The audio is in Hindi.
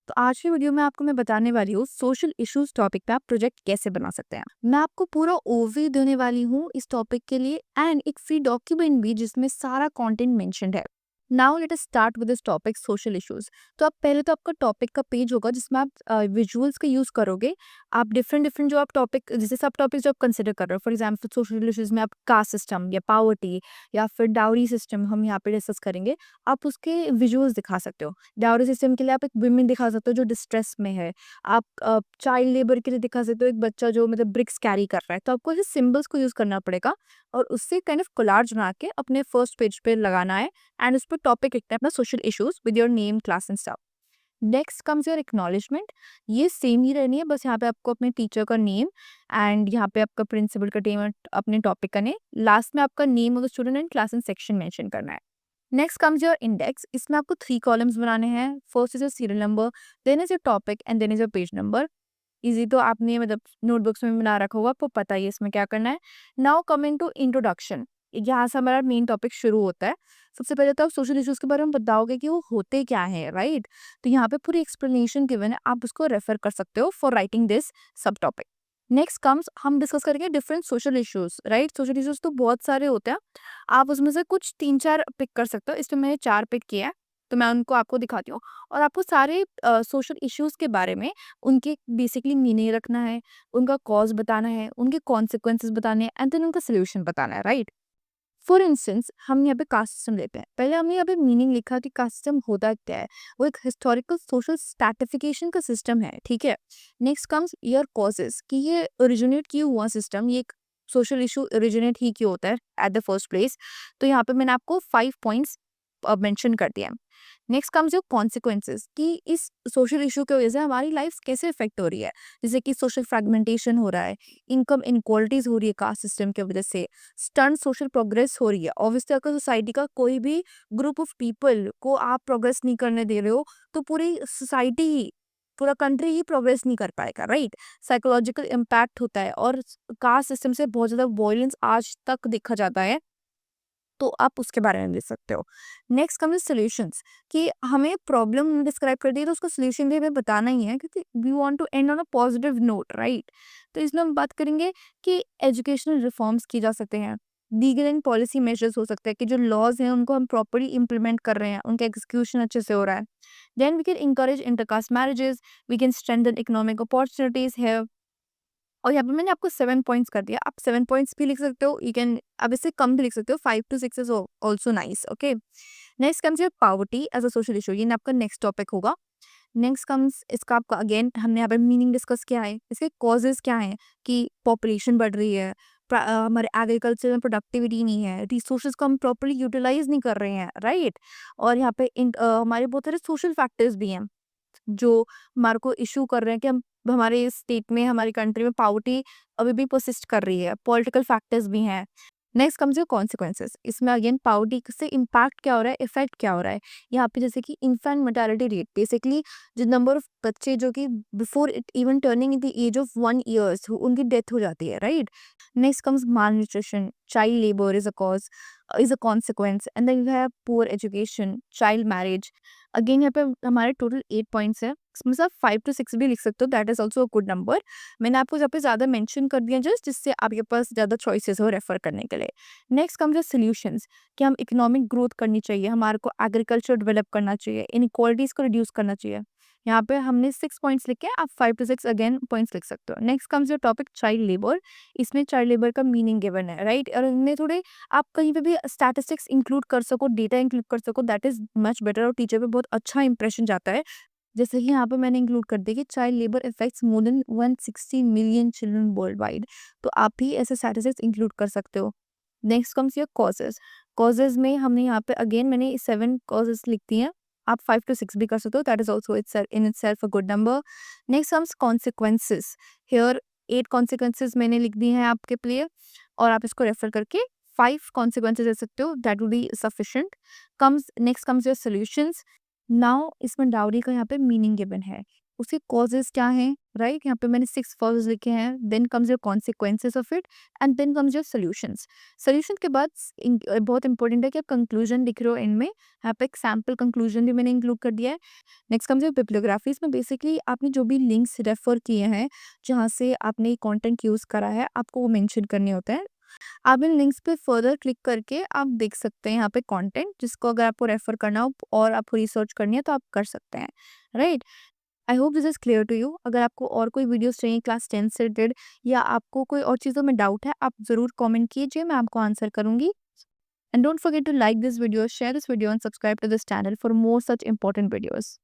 तो आज की वीडियो में आपको मैं बताने वाली हूँ सोशल इश्यूज टॉपिक पे आप प्रोजेक्ट कैसे बना सकते हैं। मैं आपको पूरा ओवरव्यू देने वाली हूँ इस टॉपिक के लिए एंड एक फ्री डॉक्यूमेंट भी जिसमें सारा कंटेंट मेंशन्ड है। Now let us start with this topic social issues. तो आप पहले तो आपका टॉपिक का पेज होगा जिसमें आप विजुअल्स का यूज करोगे। आप डिफरेंट डिफरेंट जो आप टॉपिक जैसे सब टॉपिक जो आप कंसिडर कर रहे हो, फॉर एग्जाम्पल सोशल इश्यूज में आप कास्ट सिस्टम या पावर्टी या फिर डाउरी सिस्टम हम यहाँ पे डिस्कस करेंगे। आप उसके विजुअल्स दिखा सकते हो। डाउरी सिस्टम के लिए आप एक वुमेन दिखा सकते हो जो डिस्ट्रेस में है। आप चाइल्ड लेबर के लिए दिखा सकते हो एक बच्चा जो मतलब ब्रिक्स कैरी कर रहा है। तो आपको ऐसे सिंबल्स को यूज करना पड़ेगा और उससे काइंड ऑफ कोलाज बना के अपने फर्स्ट पेज पे लगाना है एंड उस पर टॉपिक लिखना है अपना social issues with your name class and stuff. Next comes your acknowledgement. ये सेम ही रहनी है, बस यहाँ पे आपको अपने टीचर का नेम एंड यहाँ पे आपका प्रिंसिपल का नेम, अपने टॉपिक का नेम, लास्ट में आपका name of the student and class and section mention करना है। Next comes your index. इसमें आपको 3 कॉलम्स बनाने हैं। First is your serial number, then is your topic and then is your page number. Easy तो आपने मतलब नोटबुक्स में बना रखा होगा, आपको पता ही है इसमें क्या करना है। नाउ कमिंग टू इंट्रोडक्शन, यहाँ से हमारा मेन टॉपिक शुरू होता है। सबसे पहले तो आप सोशल इश्यूज के बारे में बताओगे कि वो होते क्या है, राइट। तो यहाँ पे पूरी एक्सप्लेनेशन गिवन है, आप उसको रेफर कर सकते हो फॉर राइटिंग दिस सब टॉपिक। नेक्स्ट कम्स, हम डिस्कस करेंगे different social issues, right. Social issues तो बहुत सारे होते हैं, आप उसमें से कुछ 3-4 पिक कर सकते हो। इसमें मैंने 4 पिक किया है, तो मैं उनको आपको दिखाती हूँ। और आपको सारे सोशल इश्यूज के बारे में उनके बेसिकली मीनिंग रखना है, उनका कॉज बताना है, उनके कॉन्सिक्वेंसेस बताने हैं एंड देन उनका सोल्यूशन बताना है, राइट। फॉर इंस्टेंस हम यहाँ पे कास्ट सिस्टम लेते हैं। पहले हमने यहाँ पे मीनिंग लिखा कि कास्ट सिस्टम होता क्या है। वो एक हिस्टोरिकल सोशल स्ट्रैटिफिकेशन का सिस्टम है, ठीक है। नेक्स्ट कम्स ईयर कॉजेस कि ये ओरिजिनेट क्यों हुआ सिस्टम, ये एक सोशल इशू ओरिजिनेट ही क्यों होता है एट द फर्स्ट प्लेस। तो यहाँ पे मैंने आपको 5 पॉइंट्स मेंशन कर दिया है। नेक्स्ट कम्स योर कॉन्सिक्वेंसेस कि इस सोशल इशू की वजह से हमारी लाइफ कैसे इफेक्ट हो रही है। जैसे कि सोशल फ्रेगमेंटेशन हो रहा है, इनकम इनक्वालिटीज हो रही है कास्ट सिस्टम की वजह से, स्टंट सोशल प्रोग्रेस हो रही है। ऑब्वियसली अगर सोसाइटी का कोई भी ग्रुप ऑफ पीपल को आप प्रोग्रेस नहीं करने दे रहे हो तो पूरी सोसाइटी ही, पूरा कंट्री ही प्रोग्रेस नहीं कर पाएगा, राइट। साइकोलॉजिकल इम्पैक्ट होता है और कास्ट सिस्टम से बहुत ज्यादा वॉयलेंस आज तक देखा जाता है, तो आप उसके बारे में लिख सकते हो। नेक्स्ट कम इज सोल्यूशंस कि हमें प्रॉब्लम डिस्क्राइब कर दी है तो उसका सोल्यूशन भी हमें बताना ही है, क्योंकि we want to end on a positive note, right. तो इसमें हम बात करेंगे कि एजुकेशनल रिफॉर्म्स की जा सकते हैं, लीगल एंड पॉलिसी मेजर्स हो सकते हैं कि जो लॉज हैं उनको हम प्रॉपरली इंप्लीमेंट कर रहे हैं, उनका एग्जीक्यूशन अच्छे से हो रहा है। Then we can encourage intercaste marriages, we can strengthen economic opportunities है। और यहाँ पे मैंने आपको 7 पॉइंट्स कर दिया, आप 7 पॉइंट्स भी लिख सकते हो, यू कैन आप इससे कम भी लिख सकते हो, 5 to 6 is also nice, okay. Next comes your poverty as a social issue, ये आपका नेक्स्ट टॉपिक होगा। नेक्स्ट कम्स इसका आपका अगेन हमने यहाँ पे मीनिंग डिस्कस किया है, इसके कॉजेज क्या हैं कि पॉपुलेशन बढ़ रही है, हमारे एग्रीकल्चर में प्रोडक्टिविटी नहीं है, रिसोर्सेज को हम प्रॉपरली यूटिलाइज नहीं कर रहे हैं, राइट। और यहाँ पे हमारे बहुत सारे सोशल फैक्टर्स भी हैं जो हमारे को इश्यू कर रहे हैं कि हम हमारे स्टेट में, हमारी कंट्री में पावर्टी अभी भी परसिस्ट कर रही है, पॉलिटिकल फैक्टर्स भी हैं। नेक्स्ट कम्स योर कॉन्सिक्वेंसेस, इसमें अगेन पावर्टी से इम्पैक्ट क्या हो रहा है, इफेक्ट क्या हो रहा है। यहाँ पे जैसे कि इन्फेंट मोर्टेलिटी रेट, बेसिकली जो नंबर ऑफ बच्चे जो कि before it even turning in the age of 1 years उनकी डेथ हो जाती है, right. Next comes malnutrition, child labour is a cause, is a consequence, and then you have poor education, child marriage. Again यहाँ पे हमारे टोटल 8 पॉइंट्स है, इसमें से आप 5 to 6 भी लिख सकते हो, that is also a good number. मैंने आपको यहाँ पे ज़्यादा मेंशन कर दिया जस्ट जिससे आपके पास ज़्यादा चॉइसेस हो रेफर करने के लिए। नेक्स्ट कम्स सोल्यूशंस कि हम इकोनॉमिक ग्रोथ करनी चाहिए, हमारे को एग्रीकल्चर डेवलप करना चाहिए, इनइक्वालिटीज़ को रिड्यूस करना चाहिए। यहाँ पे हमने 6 पॉइंट्स लिखे, आप 5 to 6 अगेन पॉइंट्स लिख सकते हो। Next comes your topic child labour, इसमें चाइल्ड लेबर का मीनिंग गिवन है, राइट। और इनमें थोड़े आप कहीं पे भी स्टैटिस्टिक्स इंक्लूड कर सको, डेटा इंक्लूड कर सको, दैट इज मच बेटर और टीचर पे बहुत अच्छा इंप्रेशन जाता है। जैसे कि यहाँ पे मैंने इंक्लूड कर दिया कि child labour effects more than 160 million children world wide, तो आप भी ऐसे स्टैटिस्टिक्स इंक्लूड कर सकते हो। Next comes your causes, causes में हमने यहाँ पे अगेन मैंने 7 कॉजेज लिख दी हैं, आप 5 to 6 भी कर सकते हो, that is also it's in itself a good number. Next comes consequences, here 8 consequences मैंने लिख दी हैं आपके लिए और आप इसको रेफर करके 5 कॉन्सिक्वेंसेज दे सकते हो, that will be sufficient. Comes next comes your solutions. Now इसमें डाउरी का यहाँ पे मीनिंग गिवन है, उसके कॉजेज़ क्या हैं, राइट? यहाँ पे मैंने 6 कॉजेज़ लिखे हैं, then comes your consequences of it and then comes your solutions. Solution के बाद बहुत इंपॉर्टेंट है कि आप कंक्लूजन लिख रहे हो एंड में, यहाँ पे एक सैंपल कंक्लूजन भी मैंने इंक्लूड कर दिया है। नेक्स्ट कम्स योर बिब्लियोग्राफी, इसमें बेसिकली आपने जो भी लिंक्स रेफर किए हैं, जहाँ से आपने कंटेंट यूज़ करा है, आपको वो मेंशन करने होते हैं। आप इन लिंक्स पे फर्दर क्लिक करके आप देख सकते हैं यहाँ पे कंटेंट, जिसको अगर आपको रेफर करना हो और आपको रिसर्च करनी है तो आप कर सकते हैं, right? I hope this is clear to you. अगर आपको और कोई वीडियोज़ चाहिए क्लास 10 से रिलेटेड या आपको कोई और चीज़ों में डाउट है, आप ज़रूर कमेंट कीजिए, मैं आपको आंसर करूँगी। And don't forget to like this video, share this video and subscribe to this channel for more such important videos.